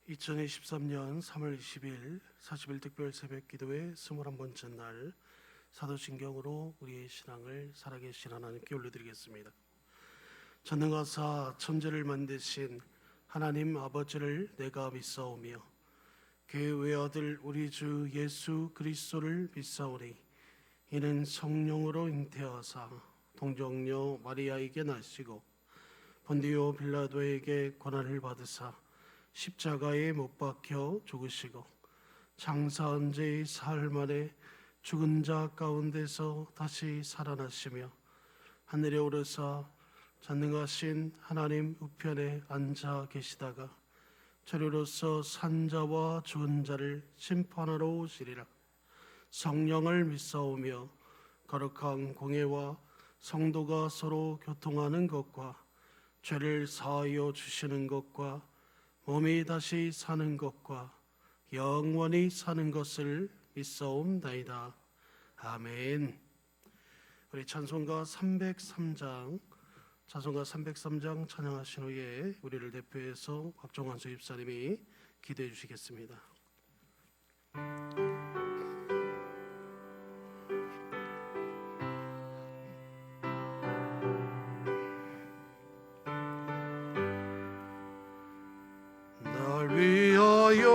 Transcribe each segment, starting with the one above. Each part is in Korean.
2023년 3월 20일 40일 특별 새벽 기도회 21번째 날 사도신경으로 우리의 신앙을 살아계신 하나님께 올려드리겠습니다. 전능하사 천지를 만드신 하나님 아버지를 내가 믿사오며 그의 외아들 우리 주 예수 그리스도를 믿사오니 이는 성령으로 잉태하사 동정녀 마리아에게 나시고 본디오 빌라도에게 고난을 받으사 십자가에 못 박혀 죽으시고 장사한 지 사흘 만에 죽은 자 가운데서 다시 살아나시며 하늘에 오르사 전능하신 하나님 우편에 앉아 계시다가 저리로서 산자와 죽은 자를 심판하러 오시리라. 성령을 믿사오며 거룩한 공예와 성도가 서로 교통하는 것과 죄를 사하여 주시는 것과 몸이 다시 사는 것과 영원히 사는 것을 믿사옵나이다. 아멘. 우리 찬송가 303장 찬양하신 후에 우리를 대표해서 박종환 수입사님이 기도해 주시겠습니다. 날 위하여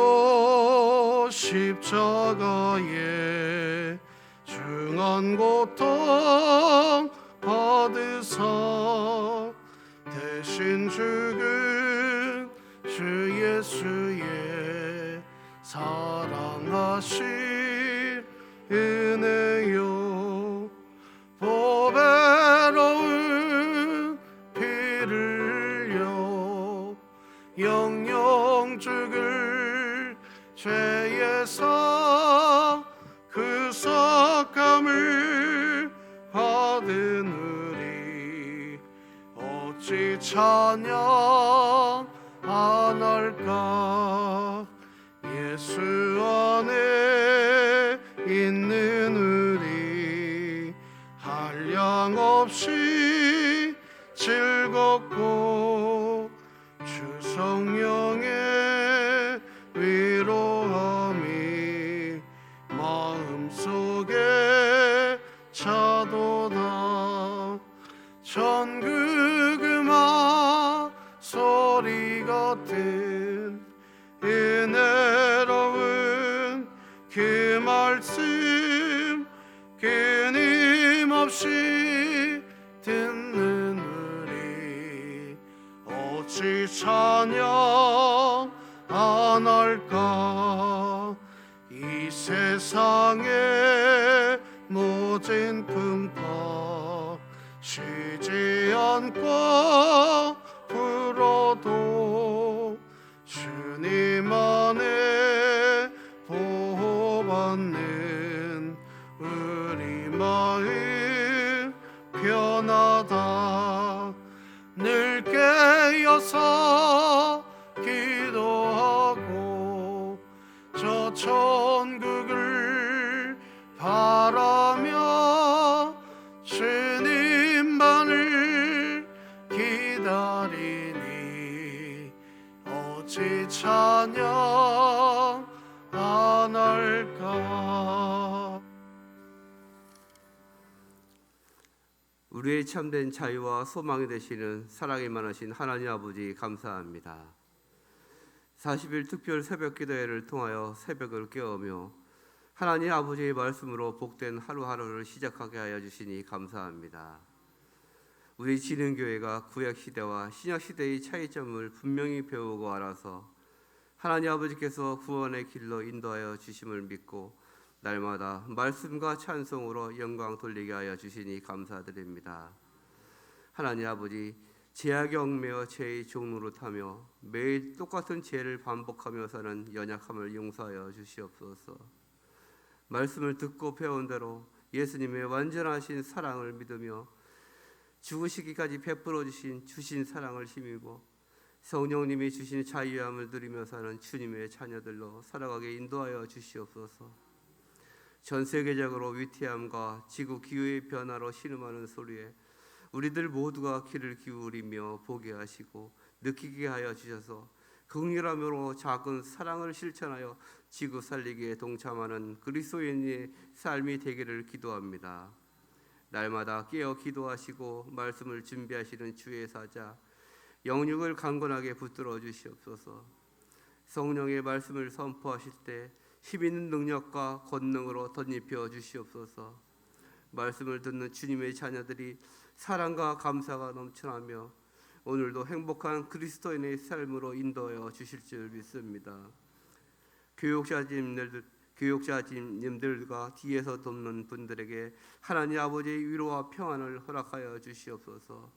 십자가에 중한 고통 받으사 대신 죽은 주 예수의 사랑하신 은혜요 보배로운 피를 흘려 영영 죽을 죄에서 구속함을 받은 우리 어찌 찬양 안 할까. 예수 안에 있는 우리 한량없이 즐겁고 주 성령의 위로함이 마음속에 차도다. 전국 음악 소리 같은 은혜로운 그 말씀 끊임없이 듣는 우리 어찌 찬양 안 할까. 이 세상의 모진 풍파 쉬지 않고 불어도 주님 안에 보호받는 우리 마음 편하다. 늘 깨어서 기도하고 저 천국을 바라며 주님만을 기다리니 어찌 찬양 안 할까. 우리의 참된 자유와 소망이 되시는 사랑이 많으신 하나님 아버지 감사합니다. 40일 특별 새벽 기도회를 통하여 새벽을 깨우며 하나님 아버지의 말씀으로 복된 하루하루를 시작하게 하여 주시니 감사합니다. 우리 진흥교회가 구약시대와 신약시대의 차이점을 분명히 배우고 알아서 하나님 아버지께서 구원의 길로 인도하여 주심을 믿고 날마다 말씀과 찬송으로 영광 돌리게 하여 주시니 감사드립니다. 하나님 아버지, 죄악에 얽매여 죄의 종로로 타며 매일 똑같은 죄를 반복하며 사는 연약함을 용서하여 주시옵소서. 말씀을 듣고 배운 대로 예수님의 완전하신 사랑을 믿으며 죽으시기까지 베풀어 주신 사랑을 힘입고 성령님이 주신 자유함을 누리며 사는 주님의 자녀들로 살아가게 인도하여 주시옵소서. 전 세계적으로 위태함과 지구 기후의 변화로 신음하는 소리에 우리들 모두가 귀를 기울이며 보게 하시고 느끼게 하여 주셔서 긍휼함으로 작은 사랑을 실천하여 지구 살리기에 동참하는 그리스도인의 삶이 되기를 기도합니다. 날마다 깨어 기도하시고 말씀을 준비하시는 주의 사자 영육을 강건하게 붙들어 주시옵소서. 성령의 말씀을 선포하실 때 힘있는 능력과 권능으로 덧입혀 주시옵소서. 말씀을 듣는 주님의 자녀들이 사랑과 감사가 넘쳐나며 오늘도 행복한 그리스도인의 삶으로 인도하여 주실 줄 믿습니다. 교육자님들과 뒤에서 돕는 분들에게 하나님 아버지의 위로와 평안을 허락하여 주시옵소서.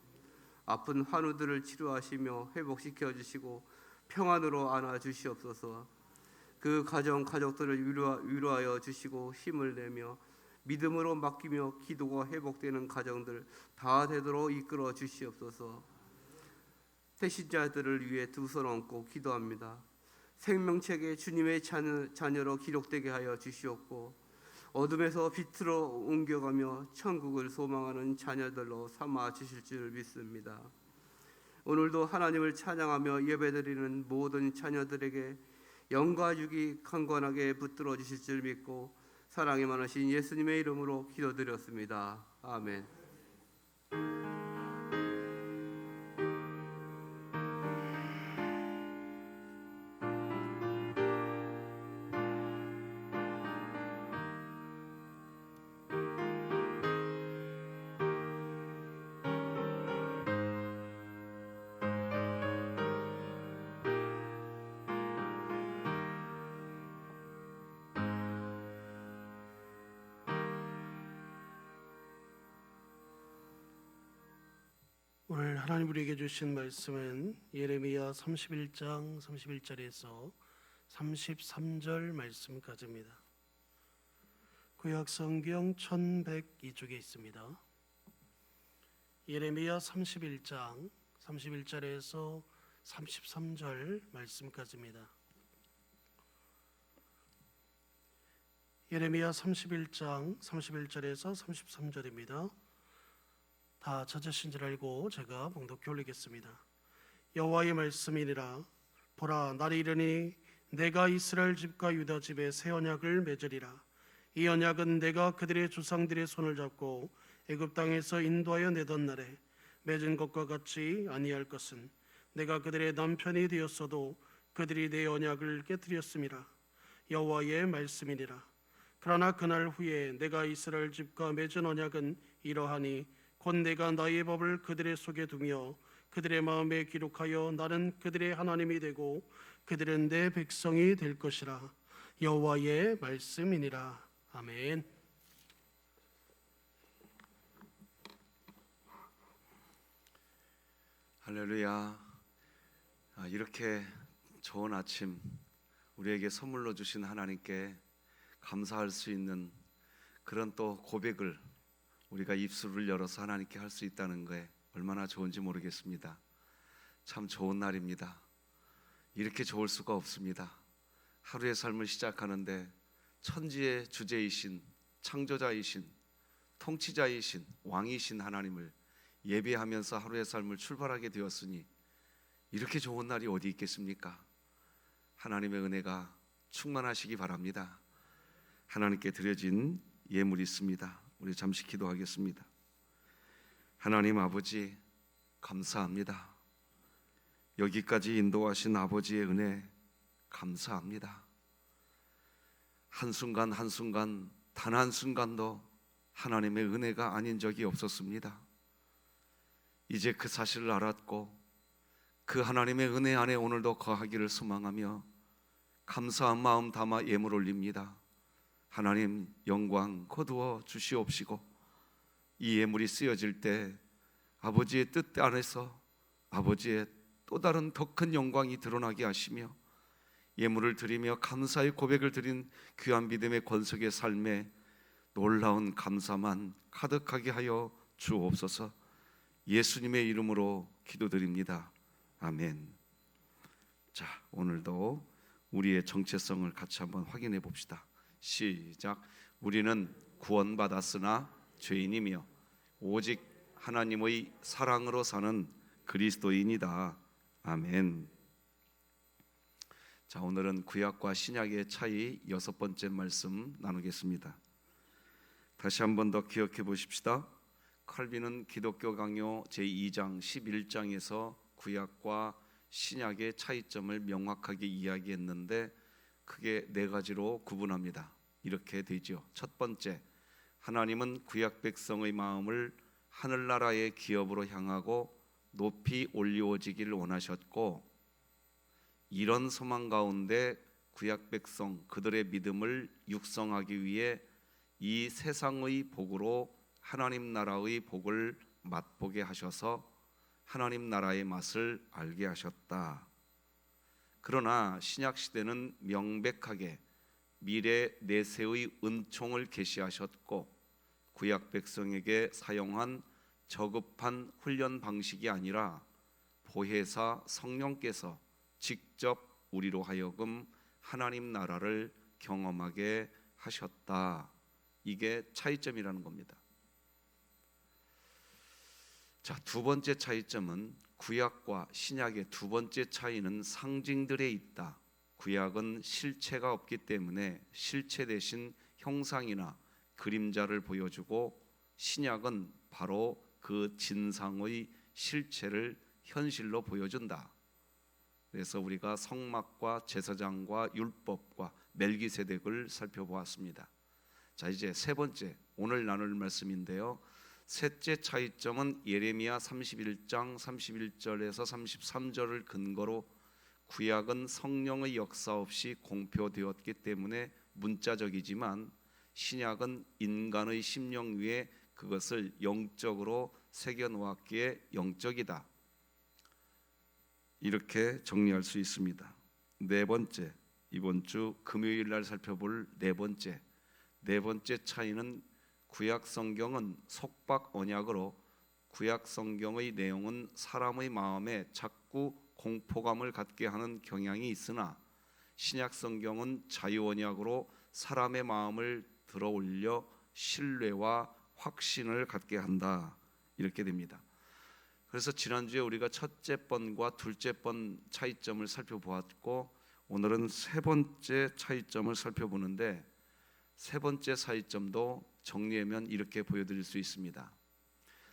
아픈 환우들을 치료하시며 회복시켜 주시고 평안으로 안아 주시옵소서. 그 가족들을 위로하여 주시고 힘을 내며 믿음으로 맡기며 기도가 회복되는 가정들 다 되도록 이끌어 주시옵소서. 태신자들을 위해 두 손 얹고 기도합니다. 생명책에 주님의 자녀로 기록되게 하여 주시옵고 어둠에서 빛으로 옮겨가며 천국을 소망하는 자녀들로 삼아 주실 줄 믿습니다. 오늘도 하나님을 찬양하며 예배드리는 모든 자녀들에게 영과 육이 강건하게 붙들어 주실 줄 믿고 사랑이 많으신 예수님의 이름으로 기도드렸습니다. 아멘. 오늘 하나님 우리에게 주신 말씀은 예레미야 31장 31절에서 33절 말씀까지입니다. 구약 성경 1102쪽에 있습니다. 예레미야 31장 31절에서 33절 말씀까지입니다. 예레미야 31장 31절에서 33절입니다. 다 찾으신 줄 알고 제가 봉독해 올리겠습니다. 여호와의 말씀이니라. 보라, 날이 이르니 내가 이스라엘 집과 유다 집에 새 언약을 맺으리라. 이 언약은 내가 그들의 조상들의 손을 잡고 애굽 땅에서 인도하여 내던 날에 맺은 것과 같이 아니할 것은 내가 그들의 남편이 되었어도 그들이 내 언약을 깨뜨렸음이라. 여호와의 말씀이니라. 그러나 그날 후에 내가 이스라엘 집과 맺은 언약은 이러하니 곧 내가 나의 법을 그들의 속에 두며 그들의 마음에 기록하여 나는 그들의 하나님이 되고 그들은 내 백성이 될 것이라. 여호와의 말씀이니라. 아멘. 할렐루야. 이렇게 좋은 아침 우리에게 선물로 주신 하나님께 감사할 수 있는 그런 또 고백을 우리가 입술을 열어서 하나님께 할 수 있다는 거에 얼마나 좋은지 모르겠습니다. 참 좋은 날입니다. 이렇게 좋을 수가 없습니다. 하루의 삶을 시작하는데 천지의 주제이신 창조자이신 통치자이신 왕이신 하나님을 예배하면서 하루의 삶을 출발하게 되었으니 이렇게 좋은 날이 어디 있겠습니까? 하나님의 은혜가 충만하시기 바랍니다. 하나님께 드려진 예물이 있습니다. 우리 잠시 기도하겠습니다. 하나님 아버지 감사합니다. 여기까지 인도하신 아버지의 은혜 감사합니다. 한순간 한순간 단 한순간도 하나님의 은혜가 아닌 적이 없었습니다. 이제 그 사실을 알았고 그 하나님의 은혜 안에 오늘도 거하기를 소망하며 감사한 마음 담아 예물 올립니다. 하나님 영광 거두어 주시옵시고 이 예물이 쓰여질 때 아버지의 뜻 안에서 아버지의 또 다른 더 큰 영광이 드러나게 하시며 예물을 드리며 감사의 고백을 드린 귀한 믿음의 권속의 삶에 놀라운 감사만 가득하게 하여 주옵소서. 예수님의 이름으로 기도드립니다. 아멘. 자, 오늘도 우리의 정체성을 같이 한번 확인해 봅시다. 시작. 우리는 구원받았으나 죄인이며 오직 하나님의 사랑으로 사는 그리스도인이다. 아멘. 자, 오늘은 구약과 신약의 차이 6번째 말씀 나누겠습니다. 다시 한 번 더 기억해 보십시다. 칼빈은 기독교 강요 제2장 11장에서 구약과 신약의 차이점을 명확하게 이야기했는데 크게 4가지로 구분합니다. 이렇게 되죠. 첫 번째, 하나님은 구약 백성의 마음을 하늘나라의 기업으로 향하고 높이 올리워지기를 원하셨고, 이런 소망 가운데 구약 백성 그들의 믿음을 육성하기 위해 이 세상의 복으로 하나님 나라의 복을 맛보게 하셔서 하나님 나라의 맛을 알게 하셨다. 그러나 신약 시대는 명백하게 미래 내세의 은총을 계시하셨고, 구약 백성에게 사용한 저급한 훈련 방식이 아니라 보혜사 성령께서 직접 우리로 하여금 하나님 나라를 경험하게 하셨다. 이게 차이점이라는 겁니다. 자, 두 번째 차이점은 구약과 신약의 두 번째 차이는 상징들에 있다. 구약은 실체가 없기 때문에 실체 대신 형상이나 그림자를 보여주고, 신약은 바로 그 진상의 실체를 현실로 보여준다. 그래서 우리가 성막과 제사장과 율법과 멜기세덱을 살펴보았습니다. 자, 이제 세 번째 오늘 나눌 말씀인데요. 셋째 차이점은 예레미야 31장 31절에서 33절을 근거로 구약은 성령의 역사 없이 공표되었기 때문에 문자적이지만 신약은 인간의 심령 위에 그것을 영적으로 새겨 놓았기에 영적이다. 이렇게 정리할 수 있습니다. 네 번째, 이번 주 금요일 날 살펴볼 네 번째 차이는 구약 성경은 속박 언약으로 구약 성경의 내용은 사람의 마음에 자꾸 공포감을 갖게 하는 경향이 있으나 신약 성경은 자유 언약으로 사람의 마음을 들어올려 신뢰와 확신을 갖게 한다. 이렇게 됩니다. 그래서 지난주에 우리가 첫째 번과 둘째 번 차이점을 살펴보았고, 오늘은 세 번째 차이점을 살펴보는데, 세 번째 차이점도 정리하면 이렇게 보여드릴 수 있습니다.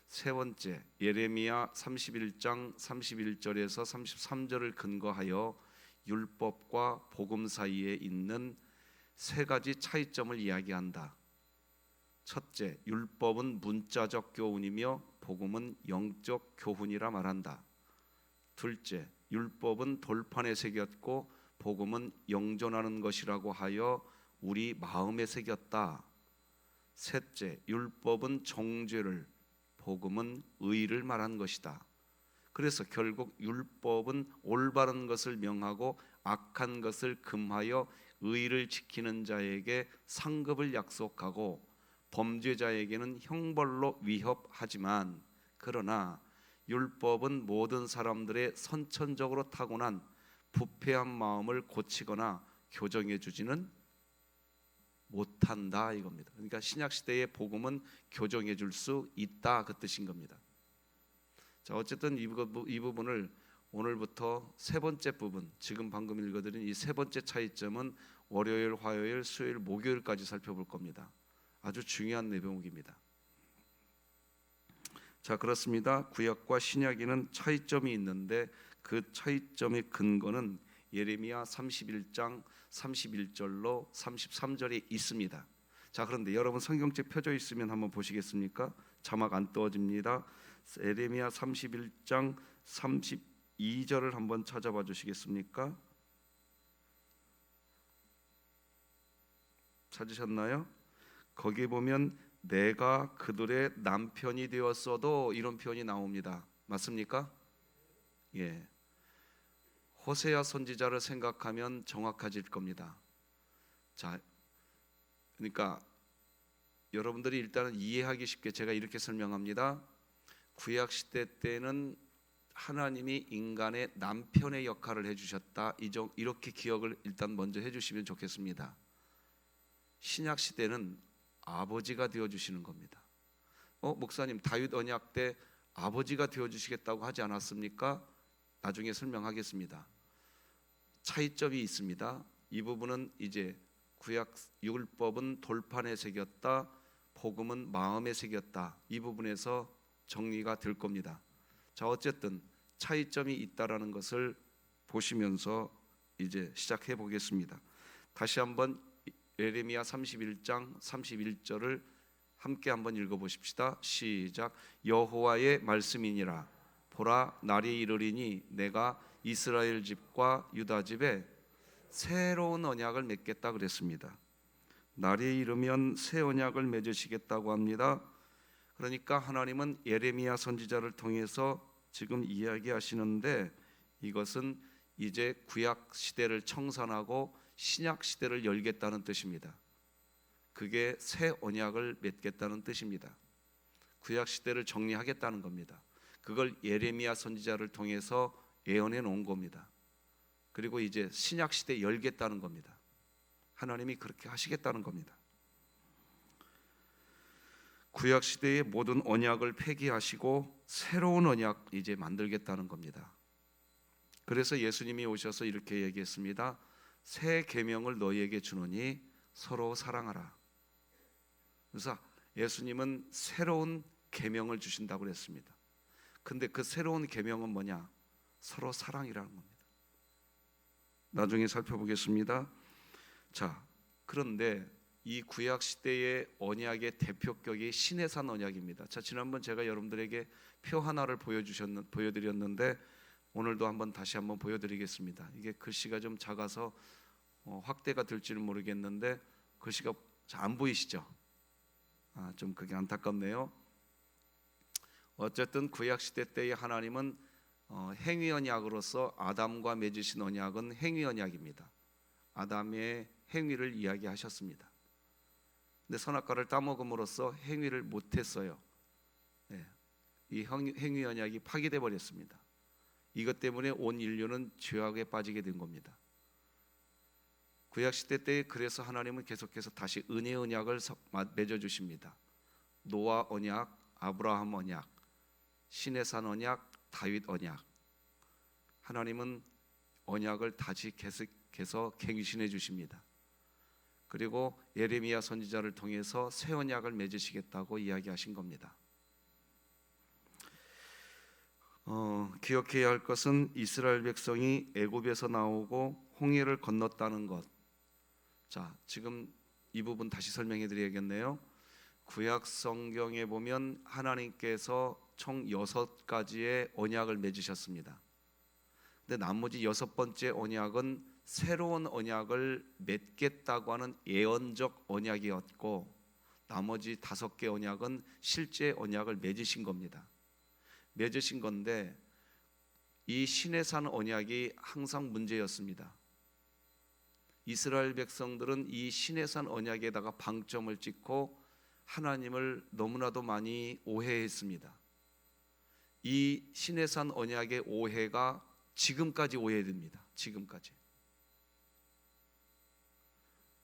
세 번째, 예레미야 31장 31절에서 33절을 근거하여 율법과 복음 사이에 있는 세 가지 차이점을 이야기한다. 첫째, 율법은 문자적 교훈이며 복음은 영적 교훈이라 말한다. 둘째, 율법은 돌판에 새겼고 복음은 영존하는 것이라고 하여 우리 마음에 새겼다. 셋째, 율법은 정죄를, 복음은 의를 말한 것이다. 그래서 결국 율법은 올바른 것을 명하고 악한 것을 금하여 의를 지키는 자에게 상급을 약속하고 범죄자에게는 형벌로 위협하지만, 그러나 율법은 모든 사람들의 선천적으로 타고난 부패한 마음을 고치거나 교정해 주지는 못한다 이겁니다. 그러니까 신약 시대의 복음은 교정해 줄 수 있다, 그 뜻인 겁니다. 자, 어쨌든 이 부분을 오늘부터 세 번째 부분, 지금 방금 읽어드린 이 세 번째 차이점은 월요일, 화요일, 수요일, 목요일까지 살펴볼 겁니다. 아주 중요한 내용입니다. 자, 그렇습니다. 구약과 신약에는 차이점이 있는데 그 차이점의 근거는 예레미야 31장 31절로 33절에 있습니다. 자, 그런데 여러분 성경책 펴져 있으면 한번 보시겠습니까? 자막 안 떠집니다. 예레미야 31장 32절을 한번 찾아봐 주시겠습니까? 찾으셨나요? 거기 보면 내가 그들의 남편이 되었어도 이런 표현이 나옵니다. 맞습니까? 예. 호세아 선지자를 생각하면 정확해질 겁니다. 자, 그러니까 여러분들이 일단은 이해하기 쉽게 제가 이렇게 설명합니다. 구약 시대 때는 하나님이 인간의 남편의 역할을 해주셨다. 이렇게 기억을 일단 먼저 해주시면 좋겠습니다. 신약 시대는 아버지가 되어주시는 겁니다. 목사님, 다윗 언약 때 아버지가 되어주시겠다고 하지 않았습니까? 나중에 설명하겠습니다. 차이점이 있습니다. 이 부분은 이제 구약 율법은 돌판에 새겼다, 복음은 마음에 새겼다. 이 부분에서 정리가 될 겁니다. 자, 어쨌든 차이점이 있다라는 것을 보시면서 이제 시작해 보겠습니다. 다시 한번 예레미야 31장 31절을 함께 한번 읽어 보십시다. 시작. 여호와의 말씀이니라. 보라, 날이 이르리니 내가 이스라엘 집과 유다 집에 새로운 언약을 맺겠다 그랬습니다. 날이 이르면 새 언약을 맺으시겠다고 합니다. 그러니까 하나님은 예레미야 선지자를 통해서 지금 이야기하시는데, 이것은 이제 구약 시대를 청산하고 신약 시대를 열겠다는 뜻입니다. 그게 새 언약을 맺겠다는 뜻입니다. 구약 시대를 정리하겠다는 겁니다. 그걸 예레미야 선지자를 통해서 예언해 놓은 겁니다. 그리고 이제 신약 시대 열겠다는 겁니다. 하나님이 그렇게 하시겠다는 겁니다. 구약 시대의 모든 언약을 폐기하시고 새로운 언약 이제 만들겠다는 겁니다. 그래서 예수님이 오셔서 이렇게 얘기했습니다. 새 계명을 너희에게 주노니 서로 사랑하라. 그래서 예수님은 새로운 계명을 주신다고 그랬습니다. 근데 그 새로운 계명은 뭐냐? 서로 사랑이라는 겁니다. 나중에 살펴보겠습니다. 자, 그런데 이 구약 시대의 언약의 대표격이 시내산 언약입니다. 자, 지난번 제가 여러분들에게 표 하나를 보여드렸는데 오늘도 한번 다시 한번 보여드리겠습니다. 이게 글씨가 좀 작아서 확대가 될지는 모르겠는데 글씨가 잘 안 보이시죠? 좀 그게 안타깝네요. 어쨌든 구약 시대 때의 하나님은 행위 언약으로서 아담과 맺으신 언약은 행위 언약입니다. 아담의 행위를 이야기하셨습니다. 근데 선악과를 따먹음으로써 행위를 못했어요. 네. 이 행위 언약이 파기돼 버렸습니다. 이것 때문에 온 인류는 죄악에 빠지게 된 겁니다. 구약 시대 때 그래서 하나님은 계속해서 다시 은혜 언약을 맺어 주십니다. 노아 언약, 아브라함 언약, 시내산 언약, 다윗 언약. 하나님은 언약을 다시 계속해서 갱신해 주십니다. 그리고 예레미야 선지자를 통해서 새 언약을 맺으시겠다고 이야기하신 겁니다. 기억해야 할 것은 이스라엘 백성이 애굽에서 나오고 홍해를 건넜다는 것. 자, 지금 이 부분 다시 설명해 드려야겠네요. 구약 성경에 보면 하나님께서 총 6가지의 언약을 맺으셨습니다. 근데 나머지 6번째 언약은 새로운 언약을 맺겠다고 하는 예언적 언약이었고, 나머지 5개 언약은 실제 언약을 맺으신 겁니다. 맺으신 건데 이 시내산 언약이 항상 문제였습니다. 이스라엘 백성들은 이 시내산 언약에다가 방점을 찍고 하나님을 너무나도 많이 오해했습니다. 이 시내산 언약의 오해가 지금까지 오해됩니다. 지금까지.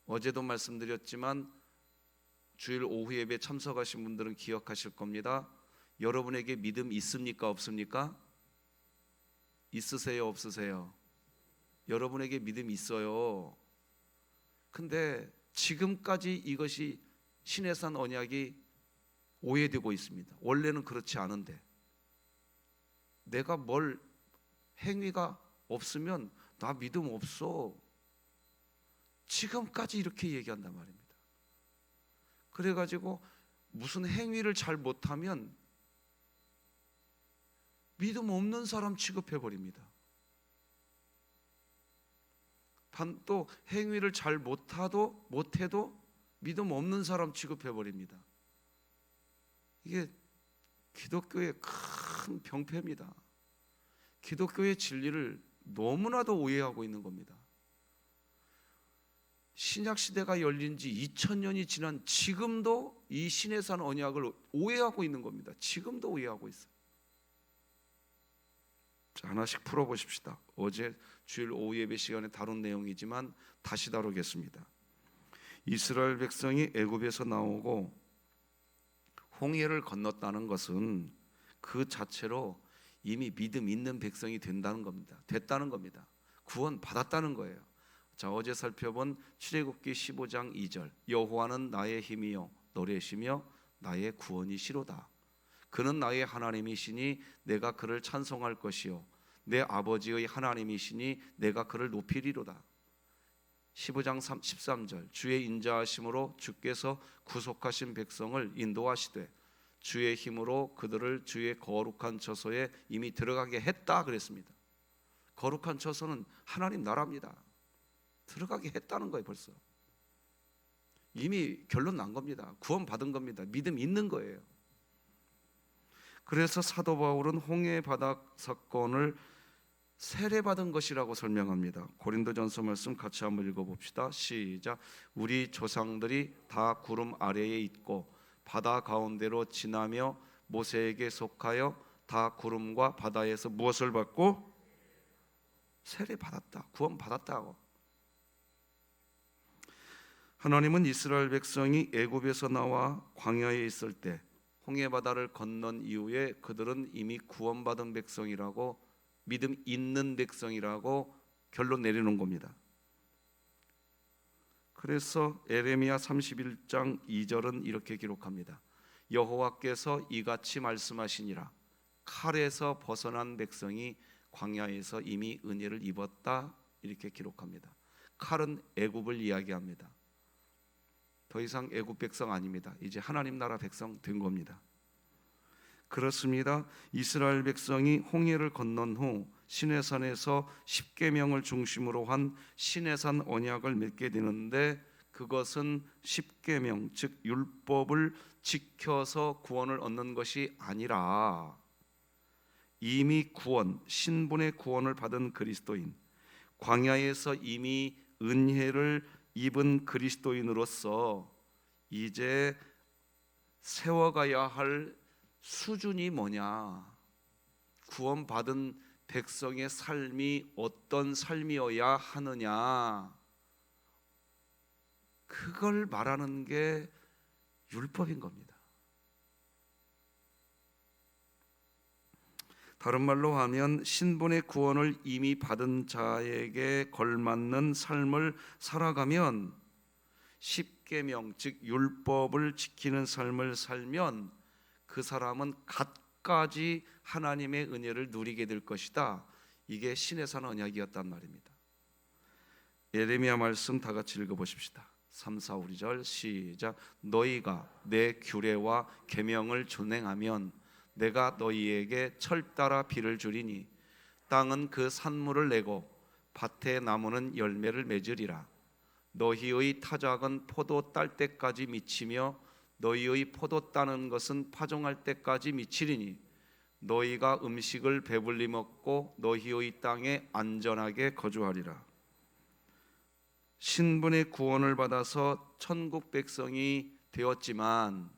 어제도 말씀드렸지만 주일 오후 예배 참석하신 분들은 기억하실 겁니다. 여러분에게 믿음 있습니까? 없습니까? 있으세요? 없으세요? 여러분에게 믿음 있어요. 근데 지금까지 이것이 시내산 언약이 오해되고 있습니다. 원래는 그렇지 않은데, 내가 뭘 행위가 없으면 나 믿음 없어. 지금까지 이렇게 얘기한단 말입니다. 그래가지고 무슨 행위를 잘 못하면 믿음 없는 사람 취급해버립니다. 또 행위를 잘 못해도 믿음 없는 사람 취급해버립니다. 이게 기독교의 큰 병폐입니다. 기독교의 진리를 너무나도 오해하고 있는 겁니다. 신약 시대가 열린 지 2000년이 지난 지금도 이 시내산 언약을 오해하고 있는 겁니다. 지금도 오해하고 있어요. 자, 하나씩 풀어보십시다. 어제 주일 오후 예배 시간에 다룬 내용이지만 다시 다루겠습니다. 이스라엘 백성이 애굽에서 나오고 홍해를 건넜다는 것은 그 자체로 이미 믿음 있는 백성이 됐다는 겁니다. 구원 받았다는 거예요. 자, 어제 살펴본 출애굽기 15장 2절, 여호와는 나의 힘이요 노래시며 나의 구원이시로다. 그는 나의 하나님이시니 내가 그를 찬송할 것이요 내 아버지의 하나님이시니 내가 그를 높이리로다. 15장 13절, 주의 인자하심으로 주께서 구속하신 백성을 인도하시되 주의 힘으로 그들을 주의 거룩한 처소에 이미 들어가게 했다 그랬습니다. 거룩한 처소는 하나님 나라입니다. 들어가게 했다는 거예요. 벌써 이미 결론 난 겁니다. 구원 받은 겁니다. 믿음 있는 거예요. 그래서 사도 바울은 홍해 바다 사건을 세례받은 것이라고 설명합니다. 고린도전서 말씀 같이 한번 읽어봅시다. 시작. 우리 조상들이 다 구름 아래에 있고 바다 가운데로 지나며 모세에게 속하여 다 구름과 바다에서 무엇을 받고? 세례받았다. 구원 받았다고. 하나님은 이스라엘 백성이 애굽에서 나와 광야에 있을 때 홍해 바다를 건넌 이후에 그들은 이미 구원받은 백성이라고, 믿음 있는 백성이라고 결론 내리는 겁니다. 그래서 에레미야 31장 2절은 이렇게 기록합니다. 여호와께서 이같이 말씀하시니라. 칼에서 벗어난 백성이 광야에서 이미 은혜를 입었다. 이렇게 기록합니다. 칼은 애굽을 이야기합니다. 더 이상 애굽 백성 아닙니다. 이제 하나님 나라 백성 된 겁니다. 그렇습니다. 이스라엘 백성이 홍해를 건넌 후 시내산에서 십계명을 중심으로 한 시내산 언약을 맺게 되는데, 그것은 십계명 즉 율법을 지켜서 구원을 얻는 것이 아니라 이미 구원, 신분의 구원을 받은 그리스도인, 광야에서 이미 은혜를 입은 그리스도인으로서 이제 세워가야 할 수준이 뭐냐, 구원받은 백성의 삶이 어떤 삶이어야 하느냐, 그걸 말하는 게 율법인 겁니다. 다른 말로 하면 신분의 구원을 이미 받은 자에게 걸맞는 삶을 살아가면, 십계명 즉 율법을 지키는 삶을 살면 그 사람은 갖가지 하나님의 은혜를 누리게 될 것이다. 이게 시내산 언약이었단 말입니다. 예레미야 말씀 다 같이 읽어보십시다. 3, 4, 5절 시작. 너희가 내 규례와 계명을 준행하면 내가 너희에게 철따라 비를 주리니 땅은 그 산물을 내고 밭의 나무는 열매를 맺으리라. 너희의 타작은 포도 딸 때까지 미치며 너희의 포도 따는 것은 파종할 때까지 미치리니 너희가 음식을 배불리 먹고 너희의 땅에 안전하게 거주하리라. 신분의 구원을 받아서 천국 백성이 되었지만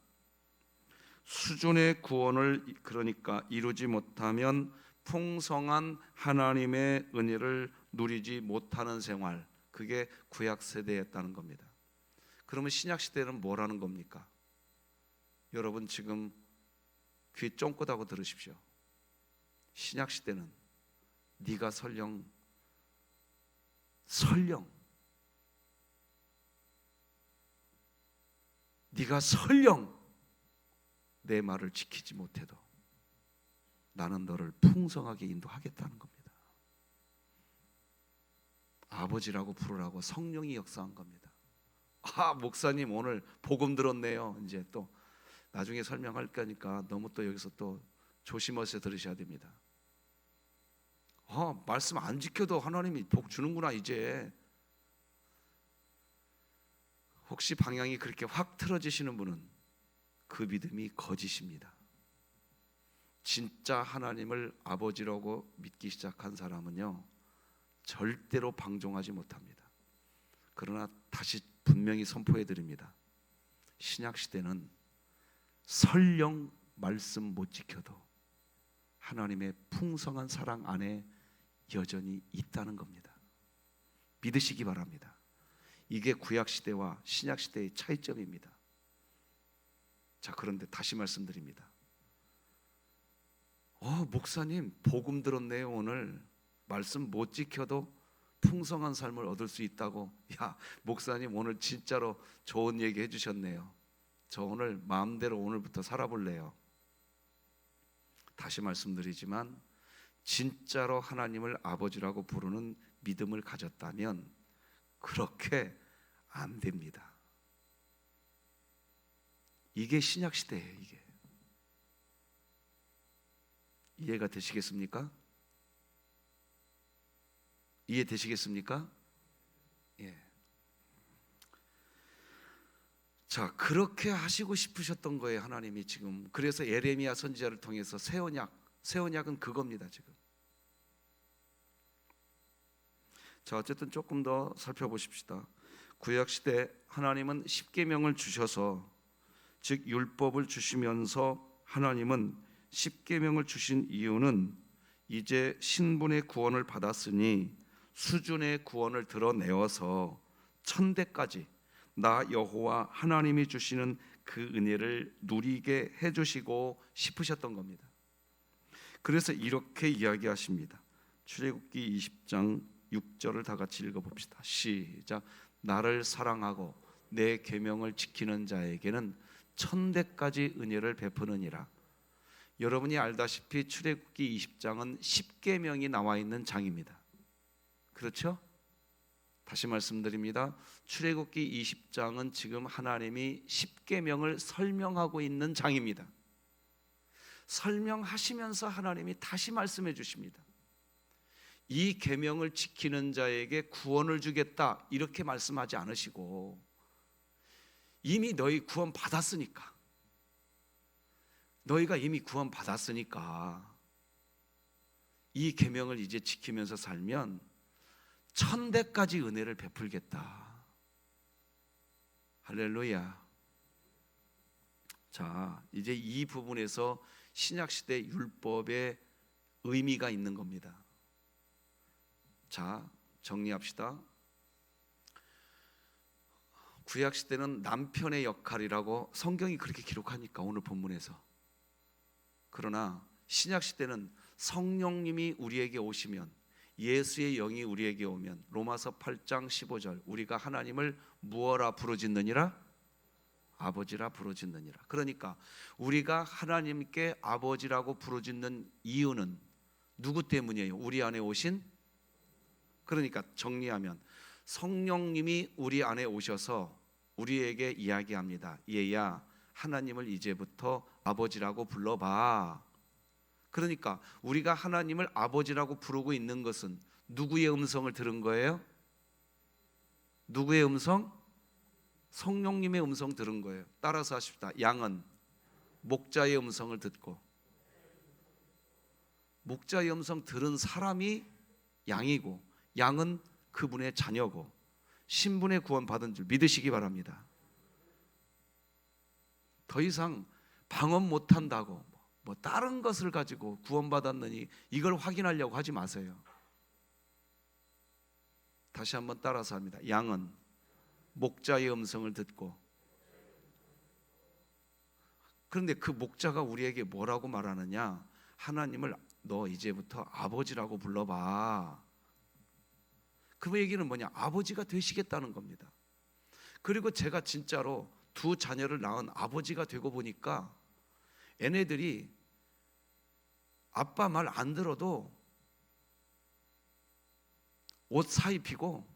수준의 구원을 그러니까 이루지 못하면 풍성한 하나님의 은혜를 누리지 못하는 생활, 그게 구약 세대였다는 겁니다. 그러면 신약 시대는 뭐라는 겁니까? 여러분 지금 귀 쫑긋하고 들으십시오. 신약 시대는 네가 설령 내 말을 지키지 못해도 나는 너를 풍성하게 인도하겠다는 겁니다. 아버지라고 부르라고 성령이 역사한 겁니다. 아, 목사님 오늘 복음 들었네요. 이제 또 나중에 설명할 거니까 너무 또 여기서 또 조심해서 들으셔야 됩니다. 말씀 안 지켜도 하나님이 복 주는구나. 이제 혹시 방향이 그렇게 확 틀어지시는 분은 그 믿음이 거짓입니다. 진짜 하나님을 아버지라고 믿기 시작한 사람은요 절대로 방종하지 못합니다. 그러나 다시 분명히 선포해 드립니다. 신약 시대는 설령 말씀 못 지켜도 하나님의 풍성한 사랑 안에 여전히 있다는 겁니다. 믿으시기 바랍니다. 이게 구약 시대와 신약 시대의 차이점입니다. 자, 그런데 다시 말씀드립니다. 목사님 복음 들었네요. 오늘 말씀 못 지켜도 풍성한 삶을 얻을 수 있다고. 야, 목사님 오늘 진짜로 좋은 얘기 해주셨네요. 저 오늘 마음대로 오늘부터 살아볼래요. 다시 말씀드리지만 진짜로 하나님을 아버지라고 부르는 믿음을 가졌다면 그렇게 안 됩니다. 이게 신약 시대예요. 이게 이해가 되시겠습니까? 이해되시겠습니까? 예. 자, 그렇게 하시고 싶으셨던 거예요, 하나님이 지금. 그래서 예레미야 선지자를 통해서 새 언약은 그겁니다, 지금. 자, 어쨌든 조금 더 살펴보십시다. 구약 시대 하나님은 십계명을 주셔서, 즉 율법을 주시면서 하나님은 십계명을 주신 이유는 이제 신분의 구원을 받았으니 수준의 구원을 드러내어서 천대까지 나 여호와 하나님이 주시는 그 은혜를 누리게 해주시고 싶으셨던 겁니다. 그래서 이렇게 이야기하십니다. 출애굽기 20장 6절을 다 같이 읽어봅시다. 시작. 나를 사랑하고 내 계명을 지키는 자에게는 천대까지 은혜를 베푸느니라. 여러분이 알다시피 출애굽기 20장은 십계명이 나와 있는 장입니다. 그렇죠? 다시 말씀드립니다. 출애굽기 20장은 지금 하나님이 십계명을 설명하고 있는 장입니다. 설명하시면서 하나님이 다시 말씀해 주십니다. 이 계명을 지키는 자에게 구원을 주겠다 이렇게 말씀하지 않으시고, 이미 너희 구원 받았으니까, 너희가 이미 구원 받았으니까 이 계명을 이제 지키면서 살면 천대까지 은혜를 베풀겠다. 할렐루야. 자, 이제 이 부분에서 신약시대 율법의 의미가 있는 겁니다. 자, 정리합시다. 구약시대는 남편의 역할이라고 성경이 그렇게 기록하니까, 오늘 본문에서. 그러나 신약시대는 성령님이 우리에게 오시면, 예수의 영이 우리에게 오면, 로마서 8장 15절, 우리가 하나님을 무엇라 부르짖느니라? 아버지라 부르짖느니라. 그러니까 우리가 하나님께 아버지라고 부르짖는 이유는 누구 때문이에요? 우리 안에 오신, 그러니까 정리하면 성령님이 우리 안에 오셔서 우리에게 이야기합니다. 얘야, 하나님을 이제부터 아버지라고 불러봐. 그러니까 우리가 하나님을 아버지라고 부르고 있는 것은 누구의 음성을 들은 거예요? 누구의 음성? 성령님의 음성 들은 거예요. 따라서 하십시다. 양은 목자의 음성을 듣고, 목자의 음성 들은 사람이 양이고, 양은 그분의 자녀고, 신분의 구원 받은 줄 믿으시기 바랍니다. 더 이상 방언 못한다고 뭐 다른 것을 가지고 구원받았느니 이걸 확인하려고 하지 마세요. 다시 한번 따라서 합니다. 양은 목자의 음성을 듣고. 그런데 그 목자가 우리에게 뭐라고 말하느냐? 하나님을 너 이제부터 아버지라고 불러봐. 그 얘기는 뭐냐? 아버지가 되시겠다는 겁니다. 그리고 제가 진짜로 두 자녀를 낳은 아버지가 되고 보니까 얘네들이 아빠 말 안 들어도 옷 사입히고,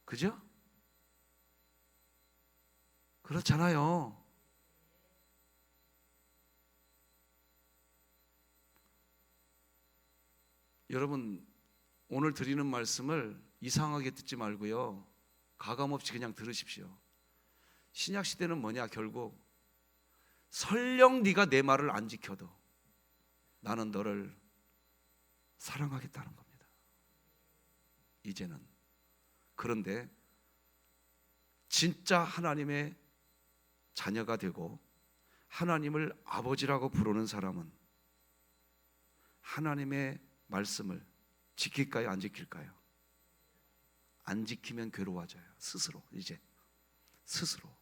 그죠? 그렇잖아요. 여러분, 오늘 드리는 말씀을 이상하게 듣지 말고요, 가감없이 그냥 들으십시오. 신약 시대는 뭐냐? 결국 설령 네가 내 말을 안 지켜도 나는 너를 사랑하겠다는 겁니다. 이제는. 그런데 진짜 하나님의 자녀가 되고 하나님을 아버지라고 부르는 사람은 하나님의 말씀을 지킬까요? 안 지킬까요? 안 지키면 괴로워져요. 스스로. 이제 스스로.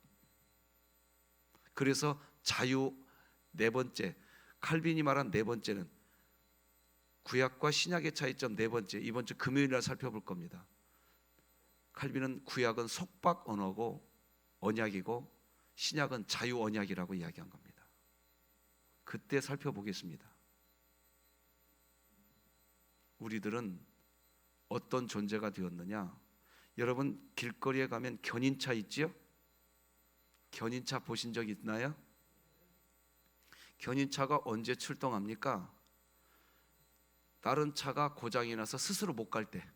그래서 자유, 네 번째, 칼빈이 말한 네 번째는 구약과 신약의 차이점 네 번째, 이번 주 금요일 날 살펴볼 겁니다. 칼빈은 구약은 속박 언어고 언약이고 신약은 자유 언약이라고 이야기한 겁니다. 그때 살펴보겠습니다. 우리들은 어떤 존재가 되었느냐? 여러분 길거리에 가면 견인차 있지요? 견인차 보신 적 있나요? 견인차가 언제 출동합니까? 다른 차가 고장이 나서 스스로 못 갈 때,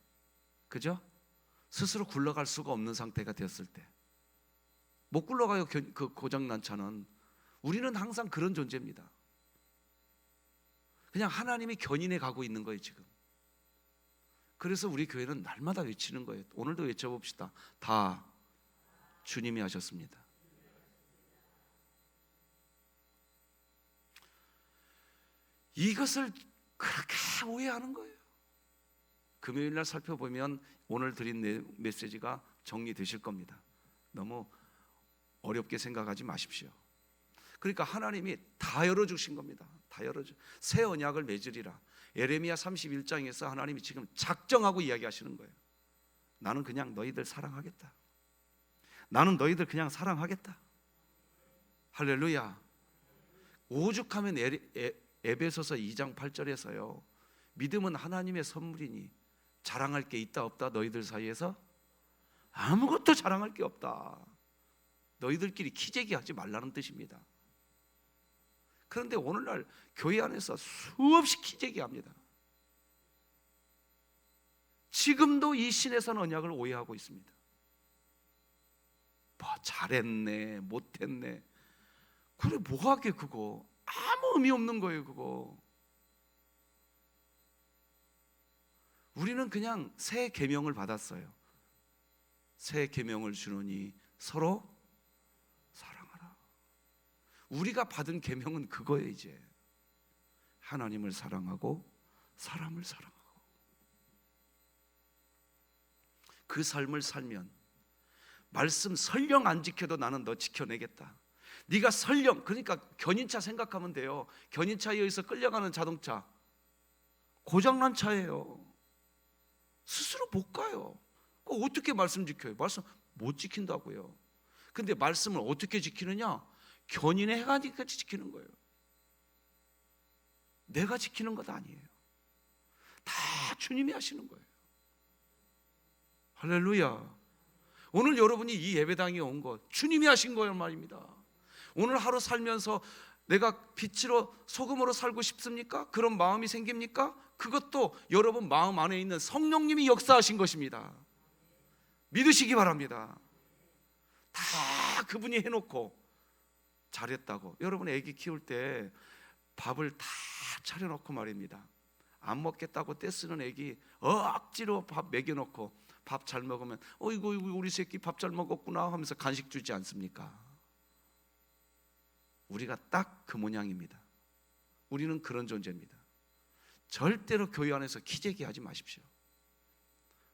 그죠? 스스로 굴러갈 수가 없는 상태가 되었을 때 못 굴러가요. 그 고장난 차는. 우리는 항상 그런 존재입니다. 그냥 하나님이 견인해 가고 있는 거예요 지금. 그래서 우리 교회는 날마다 외치는 거예요. 오늘도 외쳐봅시다. 다 주님이 하셨습니다. 이것을 그렇게 오해하는 거예요. 금요일 날 살펴보면 오늘 드린 메시지가 정리되실 겁니다. 너무 어렵게 생각하지 마십시오. 그러니까 하나님이 다 열어주신 겁니다. 다 열어주. 새 언약을 맺으리라. 예레미야 31장에서 하나님이 지금 작정하고 이야기하시는 거예요. 나는 그냥 너희들 사랑하겠다. 나는 너희들 그냥 사랑하겠다. 할렐루야. 오죽하면 에베소서 2장 8절에서요. 믿음은 하나님의 선물이니 자랑할 게 있다 없다 너희들 사이에서 아무것도 자랑할 게 없다. 너희들끼리 키재기 하지 말라는 뜻입니다. 그런데 오늘날 교회 안에서 수없이 키재기 합니다. 지금도 이 신의 산 언약을 오해하고 있습니다. 뭐 잘했네 못했네 그래 뭐하게 그거 아무 의미 없는 거예요 그거. 우리는 그냥 새 계명을 받았어요. 새 계명을 주노니 서로 사랑하라. 우리가 받은 계명은 그거예요. 이제 하나님을 사랑하고 사람을 사랑하고 그 삶을 살면 말씀 설령 안 지켜도 나는 너 지켜내겠다. 네가 설령, 그러니까 견인차 생각하면 돼요. 견인차에 의해서 끌려가는 자동차 고장난 차예요. 스스로 못 가요. 어떻게 말씀 지켜요? 말씀 못 지킨다고요. 근데 말씀을 어떻게 지키느냐? 견인해 가니까 지키는 거예요. 내가 지키는 것 아니에요. 다 주님이 하시는 거예요. 할렐루야. 오늘 여러분이 이 예배당에 온 것 주님이 하신 거예요 말입니다. 오늘 하루 살면서 내가 빛으로 소금으로 살고 싶습니까? 그런 마음이 생깁니까? 그것도 여러분 마음 안에 있는 성령님이 역사하신 것입니다. 믿으시기 바랍니다. 다 그분이 해놓고 잘했다고. 여러분 애기 키울 때 밥을 다 차려놓고 말입니다. 안 먹겠다고 떼쓰는 애기 억지로 밥 먹여놓고 밥 잘 먹으면 어이구 우리 새끼 밥 잘 먹었구나 하면서 간식 주지 않습니까? 우리가 딱 그 모양입니다. 우리는 그런 존재입니다. 절대로 교회 안에서 키재기 하지 마십시오.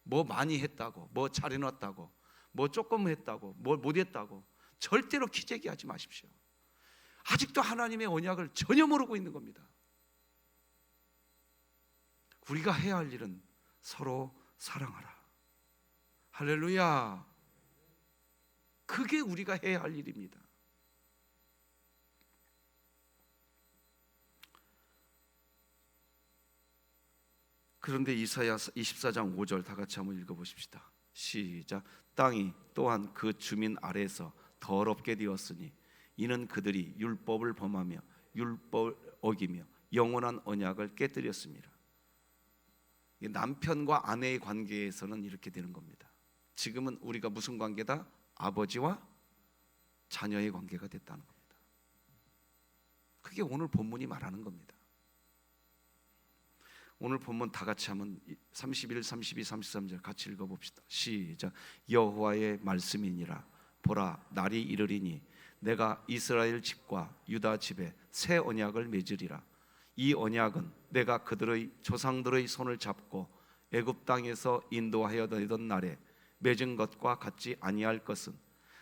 뭐 많이 했다고, 뭐 잘해놨다고, 뭐 조금 했다고, 뭐 못했다고 절대로 키재기 하지 마십시오. 아직도 하나님의 언약을 전혀 모르고 있는 겁니다. 우리가 해야 할 일은 서로 사랑하라. 할렐루야. 그게 우리가 해야 할 일입니다. 그런데 이사야 24장 5절 다 같이 한번 읽어보십시다. 시작. 땅이 또한 그 주민 아래에서 더럽게 되었으니 이는 그들이 율법을 범하며 율법을 어기며 영원한 언약을 깨뜨렸습니다. 남편과 아내의 관계에서는 이렇게 되는 겁니다. 지금은 우리가 무슨 관계다? 아버지와 자녀의 관계가 됐다는 겁니다. 그게 오늘 본문이 말하는 겁니다. 오늘 본문 다 같이 한번 31, 32, 33절 같이 읽어봅시다. 시작. 여호와의 말씀이니라. 보라 날이 이르리니 내가 이스라엘 집과 유다 집에 새 언약을 맺으리라. 이 언약은 내가 그들의 조상들의 손을 잡고 애굽 땅에서 인도하여 너희던 날에 맺은 것과 같지 아니할 것은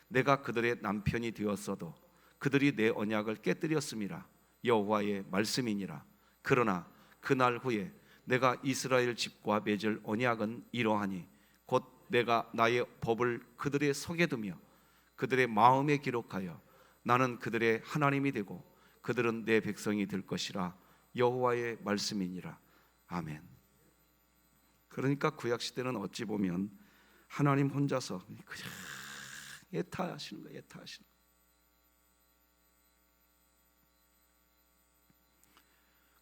내가 그들의 남편이 되었어도 그들이 내 언약을 깨뜨렸음이라. 여호와의 말씀이니라. 그러나 그날 후에 내가 이스라엘 집과 맺을 언약은 이러하니 곧 내가 나의 법을 그들의 속에 두며 그들의 마음에 기록하여 나는 그들의 하나님이 되고 그들은 내 백성이 될 것이라. 여호와의 말씀이니라. 아멘. 그러니까 구약 시대는 어찌 보면 하나님 혼자서 그냥 예타하시는 거예요. 예타하시는 거예요.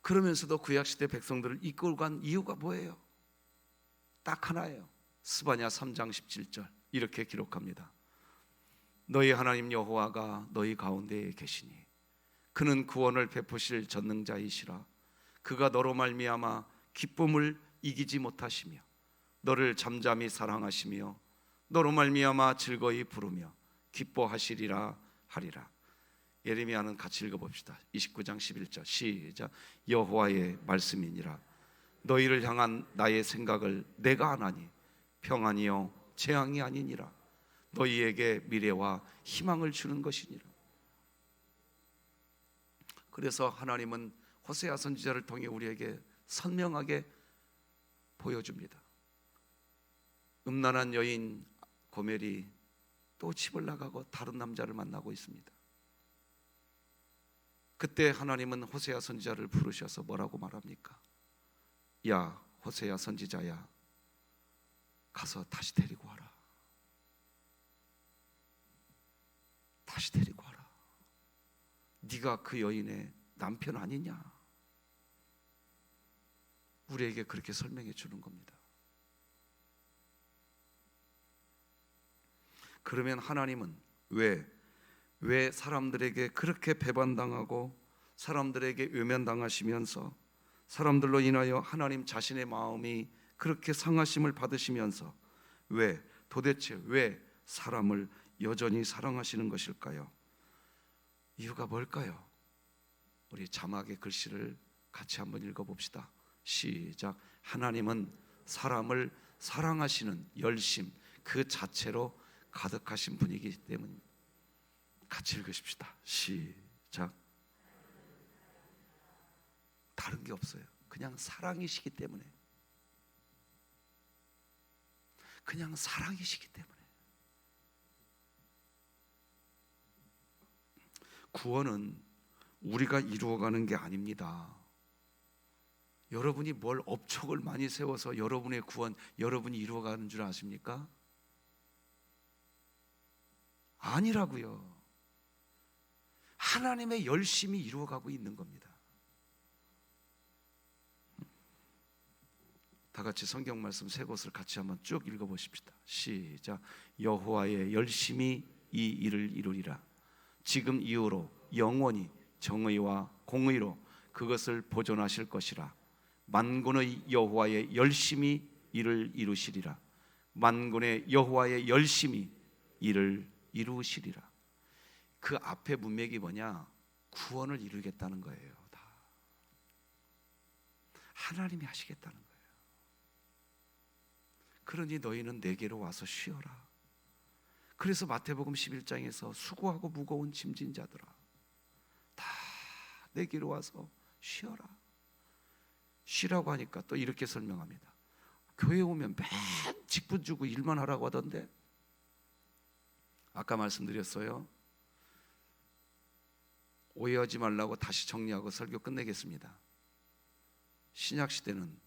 그러면서도 구약 시대 백성들을 이끌고 간 이유가 뭐예요? 딱 하나예요. 스바냐 3장 17절 이렇게 기록합니다. 너희 하나님 여호와가 너희 가운데에 계시니 그는 구원을 베푸실 전능자이시라. 그가 너로 말미암아 기쁨을 이기지 못하시며 너를 잠잠히 사랑하시며 너로 말미암아 즐거이 부르며 기뻐하시리라 하리라. 예레미야는 같이 읽어봅시다. 29장 11절 시작. 여호와의 말씀이니라. 너희를 향한 나의 생각을 내가 아나니 평안이요 재앙이 아니니라. 너희에게 미래와 희망을 주는 것이니라. 그래서 하나님은 호세아 선지자를 통해 우리에게 선명하게 보여줍니다. 음란한 여인 고멜이 또 집을 나가고 다른 남자를 만나고 있습니다. 그때 하나님은 호세아 선지자를 부르셔서 뭐라고 말합니까? 야 호세아 선지자야, 가서 다시 데리고 와라. 다시 데리고 와라. 네가 그 여인의 남편 아니냐? 우리에게 그렇게 설명해 주는 겁니다. 그러면 하나님은 왜 사람들에게 그렇게 배반당하고 사람들에게 외면당하시면서 사람들로 인하여 하나님 자신의 마음이 그렇게 상하심을 받으시면서 도대체 왜 사람을 여전히 사랑하시는 것일까요? 이유가 뭘까요? 우리 자막의 글씨를 같이 한번 읽어봅시다. 시작. 하나님은 사람을 사랑하시는 열심 그 자체로 가득하신 분이기 때문입니다. 같이 읽으십시다. 시작. 다른 게 없어요. 그냥 사랑이시기 때문에. 그냥 사랑이시기 때문에. 구원은 우리가 이루어가는 게 아닙니다. 여러분이 뭘 업적을 많이 세워서 여러분의 구원 여러분이 이루어가는 줄 아십니까? 아니라고요. 하나님의 열심히 이루어가고 있는 겁니다. 다 같이 성경 말씀 세 곳을 같이 한번 쭉 읽어보십시다. 시작. 여호와의 열심히 이 일을 이루리라. 지금 이후로 영원히 정의와 공의로 그것을 보존하실 것이라. 만군의 여호와의 열심히 이를 이루시리라. 만군의 여호와의 열심히 이를 이루시리라. 그 앞에 문맥이 뭐냐? 구원을 이루겠다는 거예요. 다 하나님이 하시겠다는 거예요. 그러니 너희는 내게로 와서 쉬어라. 그래서 마태복음 11장에서 수고하고 무거운 짐진 자들아 다 내게로 와서 쉬어라. 쉬라고 하니까 또 이렇게 설명합니다. 교회 오면 맨 직분 주고 일만 하라고 하던데, 아까 말씀드렸어요. 오해하지 말라고 다시 정리하고 설교 끝내겠습니다. 신약 시대는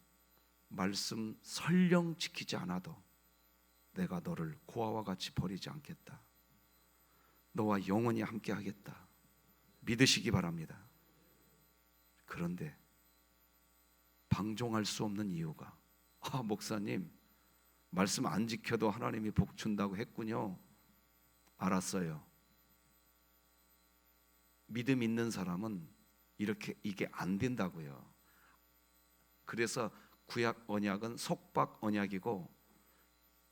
말씀 설령 지키지 않아도 내가 너를 고아와 같이 버리지 않겠다. 너와 영원히 함께 하겠다. 믿으시기 바랍니다. 그런데 방종할 수 없는 이유가, 목사님 말씀 안 지켜도 하나님이 복 준다고 했군요. 알았어요. 믿음 있는 사람은 이게 안 된다고요. 그래서 구약 언약은 속박 언약이고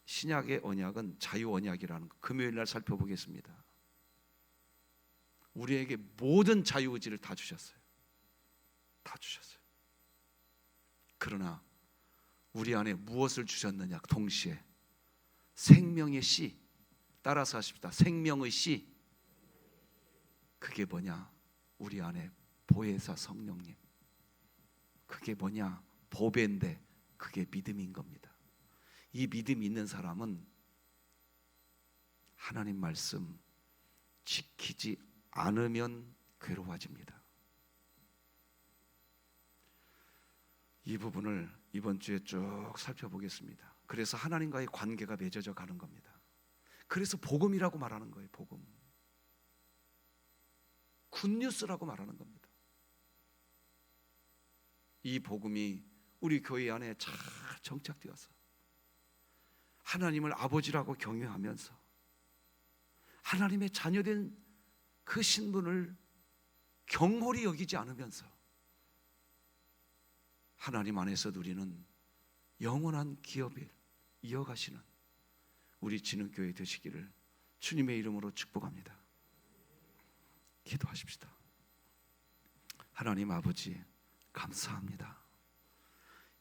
신약의 언약은 자유 언약이라는 거 금요일 날 살펴보겠습니다. 우리에게 모든 자유 의지를 다 주셨어요. 다 주셨어요. 그러나 우리 안에 무엇을 주셨느냐? 동시에 생명의 씨, 따라서 하십시다. 생명의 씨. 그게 뭐냐? 우리 안에 보혜사 성령님. 그게 뭐냐? 보배인데 그게 믿음인 겁니다. 이 믿음이 있는 사람은 하나님 말씀 지키지 않으면 괴로워집니다. 이 부분을 이번 주에 쭉 살펴보겠습니다. 그래서 하나님과의 관계가 맺어져 가는 겁니다. 그래서 복음이라고 말하는 거예요. 복음, 굿뉴스라고 말하는 겁니다. 이 복음이 우리 교회 안에 잘 정착되어서 하나님을 아버지라고 경외하면서 하나님의 자녀된 그 신분을 경홀히 여기지 않으면서 하나님 안에서 누리는 영원한 기업을 이어가시는 우리 진흥교회 되시기를 주님의 이름으로 축복합니다. 기도하십시다. 하나님 아버지, 감사합니다.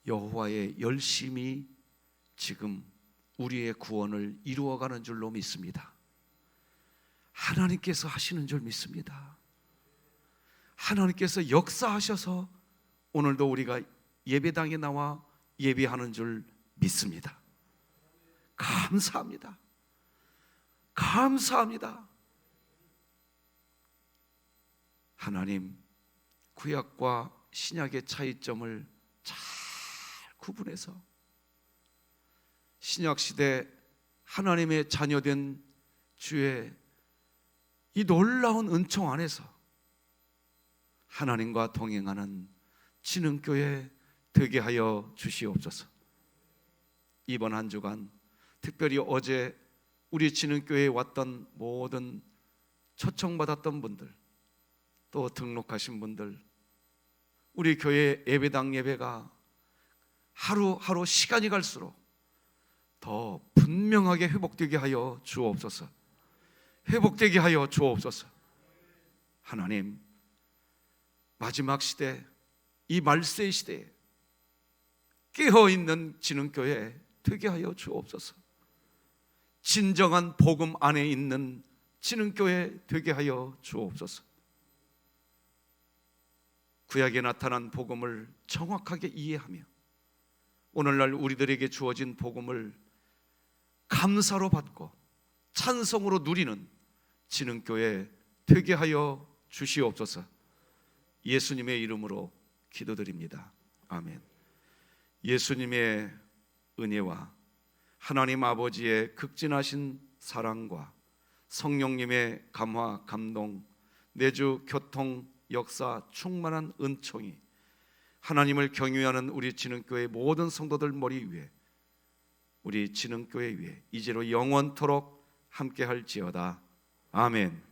여호와의 열심히 지금 우리의 구원을 이루어가는 줄로 믿습니다. 하나님께서 하시는 줄 믿습니다. 하나님께서 역사하셔서 오늘도 우리가 예배당에 나와 예배하는 줄 믿습니다. 감사합니다. 감사합니다. 하나님, 구약과 신약의 차이점을 잘 구분해서 신약 시대 하나님의 자녀된 주의 이 놀라운 은총 안에서 하나님과 동행하는 진흥교회 되게 하여 주시옵소서. 이번 한 주간 특별히 어제 우리 진흥교회에 왔던 모든 초청받았던 분들, 또 등록하신 분들, 우리 교회 예배당 예배가 하루하루 시간이 갈수록 더 분명하게 회복되게 하여 주옵소서. 회복되게 하여 주옵소서. 하나님, 마지막 시대, 이 말세의 시대에 깨어있는 진흥교회 되게 하여 주옵소서. 진정한 복음 안에 있는 진흥교회 되게 하여 주옵소서. 구약에 나타난 복음을 정확하게 이해하며 오늘날 우리들에게 주어진 복음을 감사로 받고 찬송으로 누리는 진흥교회 되게 하여 주시옵소서. 예수님의 이름으로 기도드립니다. 아멘. 예수님의 은혜와 하나님 아버지의 극진하신 사랑과 성령님의 감화, 감동, 내주 교통, 역사, 충만한 은총이 하나님을 경외하는 우리 진흥교회 모든 성도들 머리 위에, 우리 진흥교회 위에 이제로 영원토록 함께할지어다. 아멘.